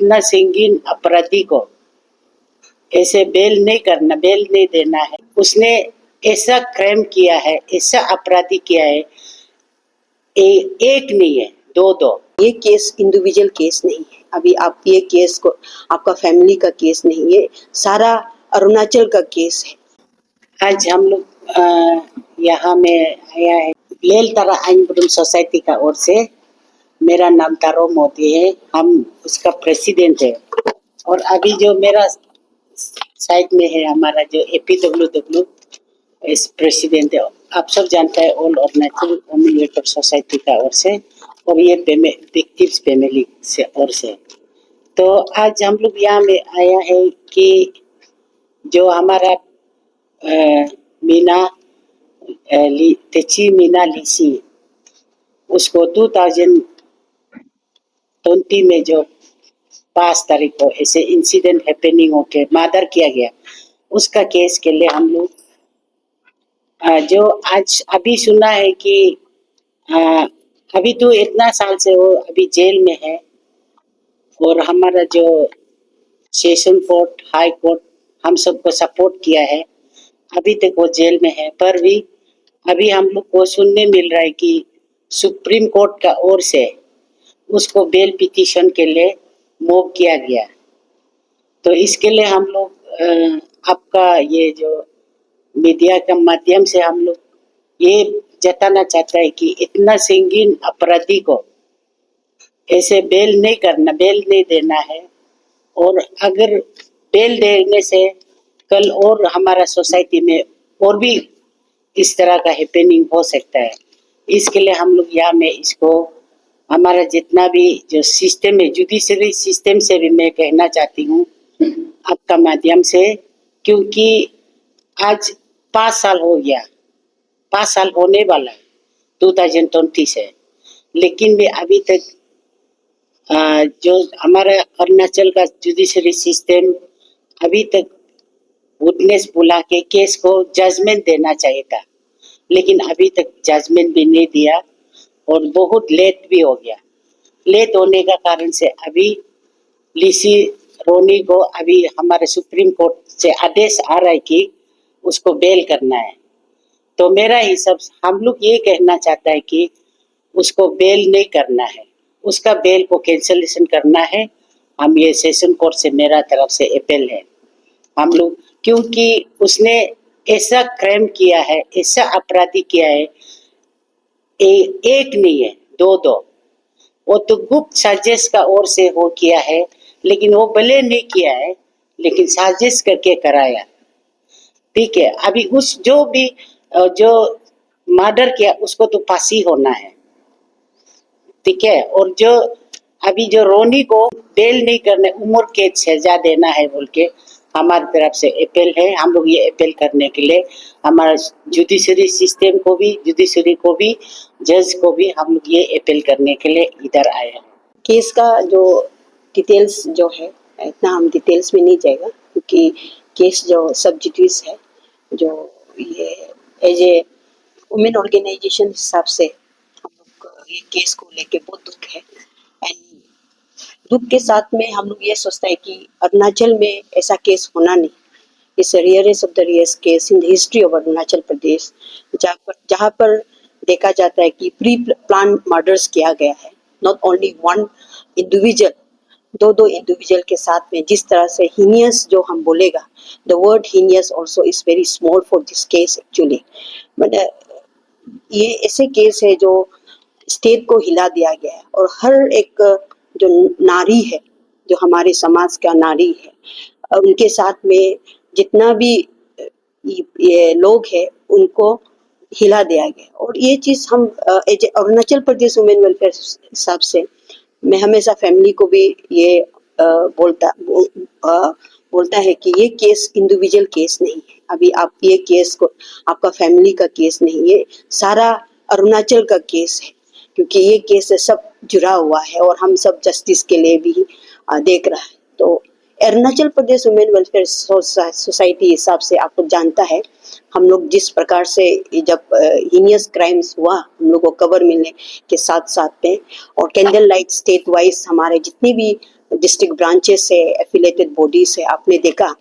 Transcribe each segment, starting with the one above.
इतना संगीन अपराधी को ऐसे बेल नहीं करना, बेल नहीं देना है। उसने ऐसा क्राइम किया है, ऐसा अपराधी किया है, एक नहीं है, दो। ये केस इंडिविजुअल केस नहीं है। अभी आप ये केस को, आपका फैमिली का केस नहीं, ये सारा अरुणाचल का केस है। आज हम लोग यहाँ में आया है लेल तारा आइन सोसाइटी का ओर से। मेरा नाम तारो मोदी है, हम उसका प्रेसिडेंट है। और अभी जो मेरा साइड में है हमारा जो APWW इस प्रेसिडेंट है, आप सब जानते हैं, all Arunachal women welfare society का ओर से, और ये विक्टिम्स फैमिली से ओर से। तो आज हम लोग यहाँ में आया है कि जो हमारा तेची मीना लीसी, उसको 2020 में जो 5 तारीख को ऐसे इंसिडेंट हैपनिंग होके मर्डर किया गया, उसका केस के लिए हम लोग जो आज अभी सुना है कि अभी तो इतना साल से वो अभी जेल में है, और हमारा जो सेशन कोर्ट, हाई कोर्ट हम सबको सपोर्ट किया है। अभी तक वो जेल में है, पर भी अभी हम लोग को सुनने मिल रहा है कि सुप्रीम कोर्ट का ओर से उसको बेल पिटीशन के लिए मूव किया गया। तो इसके लिए हम लोग आपका ये जो मीडिया के माध्यम से हम लोग ये जताना चाहता है कि इतना संगीन अपराधी को ऐसे बेल नहीं करना, बेल नहीं देना है। और अगर बेल देने से कल और हमारा सोसाइटी में और भी इस तरह का हैपनिंग हो सकता है। इसके लिए हम लोग यहाँ में इसको हमारा जितना भी जो सिस्टम है, जुडिशरी सिस्टम से भी मैं कहना चाहती हूँ आपका माध्यम से, क्योंकि आज 5 साल हो गया, 5 साल होने वाला है 2020 से, लेकिन भी अभी तक जो हमारा अरुणाचल का जुडिशरी सिस्टम अभी तक विटनेस बुला के केस को जजमेंट देना चाहिए था, लेकिन अभी तक जजमेंट भी नहीं दिया, और बहुत लेट भी हो गया। लेट होने का कारण से अभी लीसी रोनी को अभी हमारे सुप्रीम कोर्ट से आदेश आ रहा है कि उसको बेल करना है। तो मेरा हिसाब हम लोग ये कहना चाहता है कि उसको बेल नहीं करना है, उसका बेल को कैंसलेशन करना है। हम ये सेशन कोर्ट से मेरा तरफ से अपील है हम लोग, क्योंकि उसने ऐसा क्राइम किया है, ऐसा अपराधी किया है, एक नहीं है, दो। वो तो गुप्त साजिश का ओर से वो किया है, लेकिन वो भले नहीं किया है, लेकिन साजिश करके कराया। ठीक है, अभी उस जो मर्डर किया उसको तो फांसी होना है, ठीक है। और जो अभी जो रोनी को बेल नहीं करने, उम्र कैद सजा देना है बोल के हमारी तरफ से अपील है। हम लोग ये अपील करने के लिए हमारा जुडिशरी सिस्टम को भी, जुडिशरी को भी, जज को भी हम लोग ये अपील करने के लिए इधर आए हैं। केस का जो डिटेल्स जो है, इतना हम डिटेल्स में नहीं जाएगा, क्योंकि केस जो सब जुडिस है, जो ये एज ए वुमेन ऑर्गेनाइजेशन हिसाब से हम लोग ये केस को लेके बहुत दुख है। एंड दुख के साथ में हम लोग ये सोचता है कि अरुणाचल में ऐसा केस होना नहीं। It's rarest of the rarest case in the history of Arunachal Pradesh, जहाँ पर देखा जाता है कि प्री प्लान मर्डर्स किया गया है। नॉट ओनली वन इंडिविजुअल, दो इंडिविजुअल के साथ में जिस तरह से हीनियस जो हम बोलेगा, the word heinous also is very small for this case actually. But ये ऐसे केस है जो स्टेट को हिला दिया गया है, और हर एक जो नारी है, जो हमारे समाज का नारी है, उनके साथ में जितना भी ये लोग हैं उनको हिला दिया गया। और ये चीज हम अरुणाचल प्रदेश वुमेन वेलफेयर हिसाब से मैं हमेशा फैमिली को भी ये बोलता है कि ये केस इंडिविजुअल केस नहीं है। अभी आप ये केस को, आपका फैमिली का केस नहीं, ये सारा अरुणाचल का केस है, क्योंकि ये केस से सब जुड़ा हुआ है और हम सब जस्टिस के लिए भी देख रहा है। तो Arunachal Pradesh women welfare society हिसाब से आपको जानता है, हम लोग जिस प्रकार से जब हीनियस क्राइम्स हुआ, हम लोग को कवर मिलने के साथ साथ में, और कैंडल लाइट स्टेट वाइज हमारे जितने भी डिस्ट्रिक्ट ब्रांचेस से, एफिलेटेड बॉडी से आपने देखा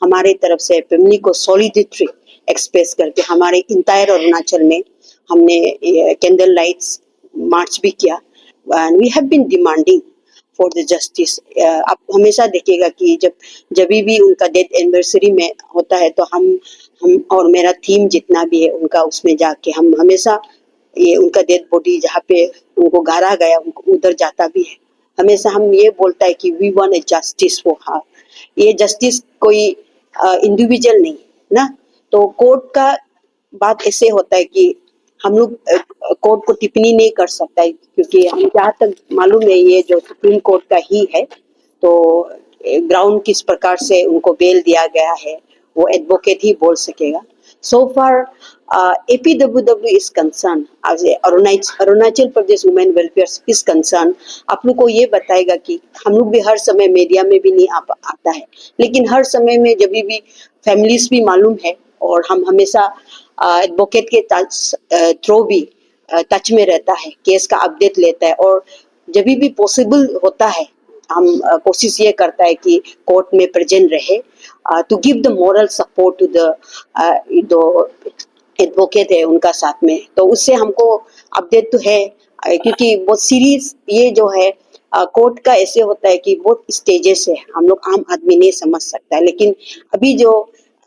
हमारे तरफ से फैमिली को सॉलिडिटी एक्सप्रेस करके हमारे इंटायर अरुणाचल में हमने कैंडल लाइट्स मार्च भी किया। We have been demanding for the justice. आप हमेशा देखिएगा कि जब भी उनका डेथ एनिवर्सरी में होता है तो हम और मेरा थीम जितना भी है उनका उसमें जाके हम हमेशा ये उनका डेड बॉडी जहाँ पे उनको गाड़ा गया उधर जाता भी है। हमेशा हम ये बोलता है कि we want a justice for her. ये जस्टिस कोई इंडिविजुअल नहीं है ना। तो कोर्ट का बात ऐसे होता है कि हम लोग कोर्ट को टिप्पणी नहीं कर सकता है, क्योंकि हम जहाँ तक मालूम है ये जो सुप्रीम कोर्ट का ही है। तो ग्राउंड किस प्रकार से उनको बेल दिया गया है वो एडवोकेट ही बोल सकेगा। सो फार APWW is concerned, as Arunachal Pradesh women welfare is concern, आप लोग को ये बताएगा कि हम लोग भी हर समय मीडिया में भी नहीं आता है, लेकिन हर समय में जब भी फैमिलीज भी मालूम है और हम हमेशा एडवोकेट के थ्रू भी टच में रहता है, केस का अपडेट लेता है और जब भी पॉसिबल होता है हम कोशिश ये करता है कि कोर्ट में प्रेजेंट रहे to give the moral support to the advocate है उनका साथ में। तो उससे हमको अपडेट तो है, क्योंकि बहुत सीरियस ये जो है कोर्ट का ऐसे होता है कि बहुत स्टेजेस है, हम लोग आम आदमी नहीं समझ सकता है। लेकिन अभी जो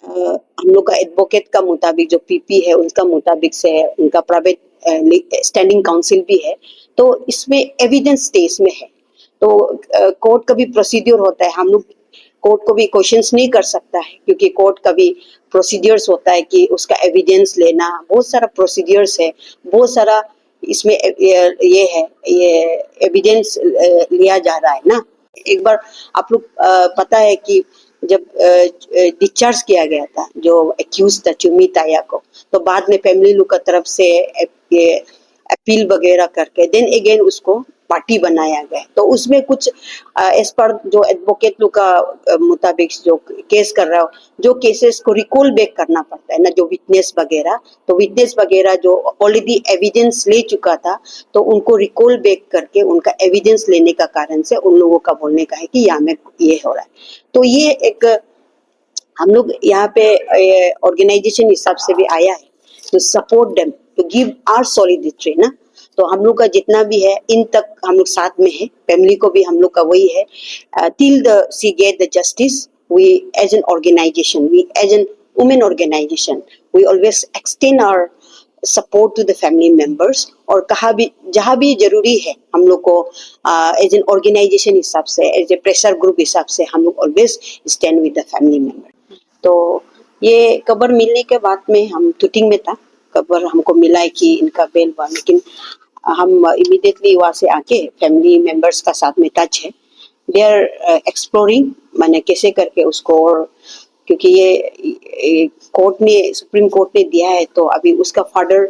हम लोग का एडवोकेट का मुताबिक जो PP है उनका मुताबिक से है, उनका प्राइवेट स्टैंडिंग काउंसिल भी है, तो इसमें एविडेंस स्टेज में है। तो कोर्ट का भी प्रोसीड्यूर होता है, हम लोग कोर्ट को भी क्वेश्चंस नहीं कर सकता है, क्योंकि कोर्ट का भी प्रोसीड्यूर्स होता है कि उसका एविडेंस लेना, बहुत सारा प्रोसीड्यूर्स है, बहुत सारा इसमें ये है, ये एविडेंस लिया जा रहा है ना। एक बार आप लोग पता है कि जब डिस्चार्ज किया गया था जो एक्यूज था चुमी ताया को, तो बाद में फैमिली लोग का तरफ से ये अपील वगैरह करके देन अगेन उसको पार्टी बनाया गया। तो उसमें कुछ एज पर जो एडवोकेट लोग का मुताबिक जो केस कर रहा हो, जो केसेस को रिकॉल बैक करना पड़ता है ना, जो विटनेस वगैरह, तो विटनेस वगैरह जो ऑलरेडी एविडेंस ले चुका था तो उनको रिकॉल बैक करके उनका एविडेंस लेने का कारण से उन लोगों का बोलने का है कि यहाँ में ये हो रहा है। तो ये एक हम लोग यहाँ पे ऑर्गेनाइजेशन हिसाब से भी आया है to support them, to give our solidity ना। तो हम लोग का जितना भी है इन तक हम लोग साथ में है, फैमिली को भी हम लोग का वही है, till the see get the justice. We as an organisation, we as an women organisation, we always extend our support to the family members. और कहा भी जहाँ भी जरूरी है हम लोग को एज एन ऑर्गेनाइजेशन हिसाब से, एज ए प्रेशर ग्रुप हिसाब से हम लोग always stand with the family member. तो ये खबर मिलने के बाद में हम टूटिंग में था, खबर हमको मिला है कि इनका बेल हुआ, लेकिन हम इमीडिएटली वहाँ से आके फैमिली मेंबर्स का साथ में टच है, दे आर एक्सप्लोरिंग मैंने कैसे करके उसको, और क्योंकि ये कोर्ट ने, सुप्रीम कोर्ट ने दिया है तो अभी उसका फर्दर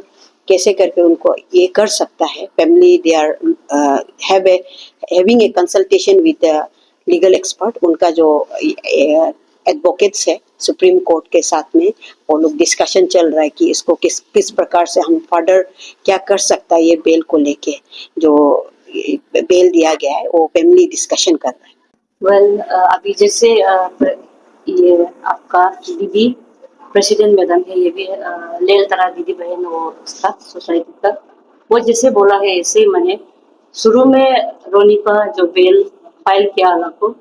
कैसे करके उनको ये कर सकता है। Family they are having a consultation with legal expert, उनका जो एडवोकेट्स है सुप्रीम कोर्ट के साथ में वो लोग डिस्कशन चल रहा है कि इसको किस प्रकार से हम फर्दर क्या कर सकता है। ये बेल को लेके जो बेल दिया गया है वो फैमिली डिस्कशन कर रहा है। वेल अभी जैसे ये आपका दीदी प्रेसिडेंट मैडम है, ये भी लेल तरा दीदी बहन वो था सोसाइटी का, वो जैसे बोला है ऐसे मैंने शुरू में रोनी का जो बेल फाइल किया अलग को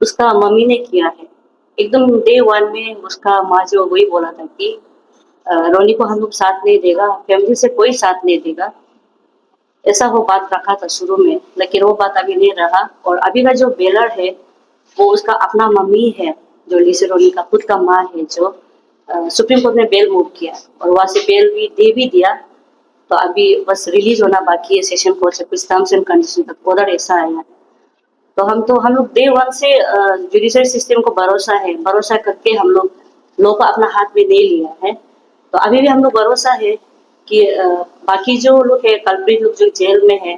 उसका मम्मी ने किया है। एकदम डे 1 में उसका माँ जो वही बोला था कि रोनी को हम लोग साथ नहीं देगा, फैमिली से कोई साथ नहीं देगा, ऐसा वो बात रखा था शुरू में, लेकिन वो बात अभी नहीं रहा। और अभी का जो बेलर है वो उसका अपना मम्मी है, जो लीसी रोनी का खुद का माँ है, जो सुप्रीम कोर्ट ने बेल मूव किया और वहां से बेल भी दे भी दिया। तो अभी बस रिलीज होना बाकी है सेशन कोर्ट से, कुछ टर्म्स एंड कंडीशन तक ऑर्डर ऐसा आया है। तो हम लोग डे 1 से जुडिशरी सिस्टम को भरोसा करके हम लोग लॉ को अपना हाथ में ले लिया है। तो अभी भी हम लोग भरोसा है कि बाकी जो लोग है कल्प्रिट लोग जो जेल में है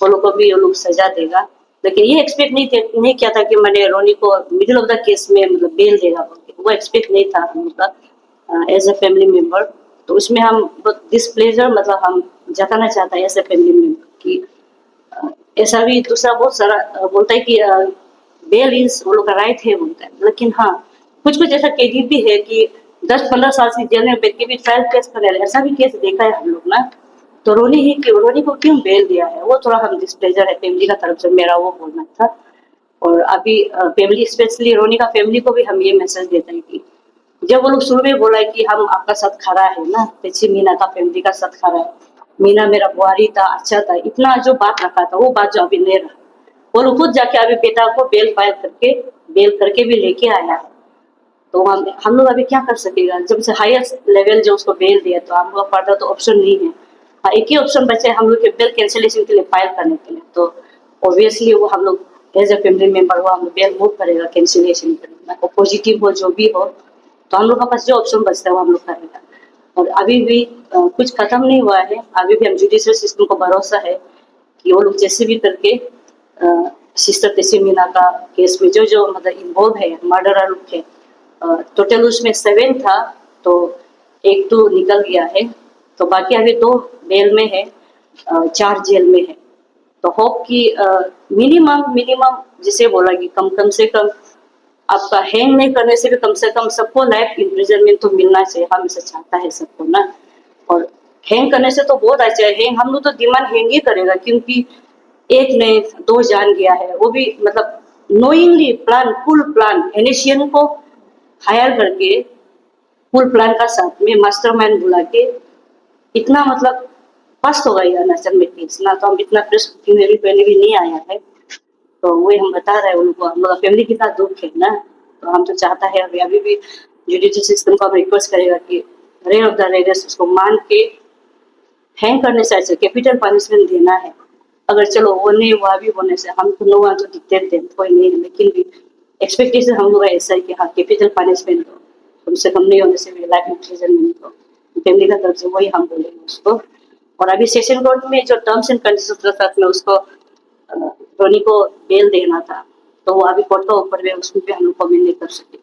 वो लोग को भी वो लोग सजा देगा। लेकिन ये एक्सपेक्ट नहीं किया था कि मैंने रोनी को मिडिल ऑफ द केस में मतलब बेल देगा, वो एक्सपेक्ट नहीं था हम लोग का एज ए फैमिली मेंबर। तो उसमें हम डिसप्लेजर मतलब हम जताना चाहता है एज ए फैमिली मेंबर कि ऐसा भी दूसरा बहुत सारा बोलता है कि बेल इज वो लोग का राइट है बोलता है, लेकिन हाँ कुछ कुछ ऐसा केस भी है कि 10-15 साल से जेल में बैठ के भी ट्रायल केस कर रहे हैं, ऐसा भी केस देखा है हम लोग ना। तो रोनी को क्यों बेल दिया है, वो थोड़ा हम डिस्प्लेजर है फैमिली का तरफ से, मेरा वो बोलना था। और अभी फैमिली स्पेशली रोनी का फैमिली को भी हम ये मैसेज देते हैं कि जब वो लोग शुरू में बोला है कि हम आपका साथ खड़ा है ना, जैसे मीना का फैमिली का साथ खड़ा है, मीना मेरा बुआरी था, अच्छा था, इतना जो बात रखा था वो बात जो अभी नहीं रहा। वो लोग खुद जाके अभी बेटा को बेल करके भी लेके आया है। तो हम लोग अभी क्या कर सकेगा, जब से हाईएस्ट लेवल जो उसको बेल दिया, तो हम लोग फर्दर तो ऑप्शन नहीं है। हाँ, एक ही ऑप्शन बचे हम लोग के बेल कैंसिलेशन के लिए फाइल करने के लिए। तो ऑब्वियसली वो हम लोग एज ए फैमिली मेंबर वो हम लोग बेल मूव करेगा कैंसिलेशन करेगा, और पॉजिटिव हो जो भी हो, तो हम लोग के पास जो ऑप्शन बचता है वो हम लोग करेगा। और अभी भी कुछ खत्म नहीं हुआ है, अभी भी हम जुडिशियल सिस्टम को भरोसा है कि वो लोग जैसे भी करके सिस्टर तेसी मीना का केस में जो मतलब इन्वॉल्व है, मर्डरर लोग थे, टोटल उसमें 7 था, तो 1 तो निकल गया है, तो बाकी अभी 2 बेल में है, 4 जेल में है। तो होप कि मिनिमम जिसे बोला कि कम से कम आपका हैंग नहीं करने से भी कम से कम सबको लाइफ इम्प्रिजनमेंट तो मिलना चाहिए, हम इसे चाहता है सबको ना। और हैंग करने से तो बहुत अच्छा है, हैंग हम लोग तो डिमांड हैंग ही करेगा, क्योंकि एक ने 2 जान गया है, वो भी मतलब नोइंगली फुल प्लान एनिशियन को हायर करके फुल प्लान का साथ में मास्टरमाइंड बुला के इतना मतलब फर्स्ट होगा ये अरुणाचल में केस ना, तो हम इतना प्रेस में भी पहले भी नहीं आया है। तो वही हम बता रहे हैं उनको, हम लोग फैमिली कितना दुख है ना। तो हम तो चाहता है अभी भी जुडिशियल सिस्टम को हम रिक्वेस्ट करेगा कि रेड ऑफ द रेडर्स उसको मान के हैंग करने से अच्छा कैपिटल पनिशमेंट देना है। अगर चलो वो नहीं हुआ भी होने से हम तो लोग तो दिखते थे कोई नहीं है, लेकिन भी एक्सपेक्टेशन हम लोग ऐसा है कि हाँ कैपिटल पनिशमेंट दो, कम से कम नहीं होने से भी लाइफ इम्प्रिजनमेंट दो, फैमिली का तरफ से वही हम बोलेंगे उसको। और अभी सेशन कोर्ट में जो टर्म्स एंड कंडीशंस के साथ में उसको रोनी को बेल देना था, तो वो अभी कोर्ट का ऊपर में उसमें भी हम लोग कमेंट नहीं कर सकते।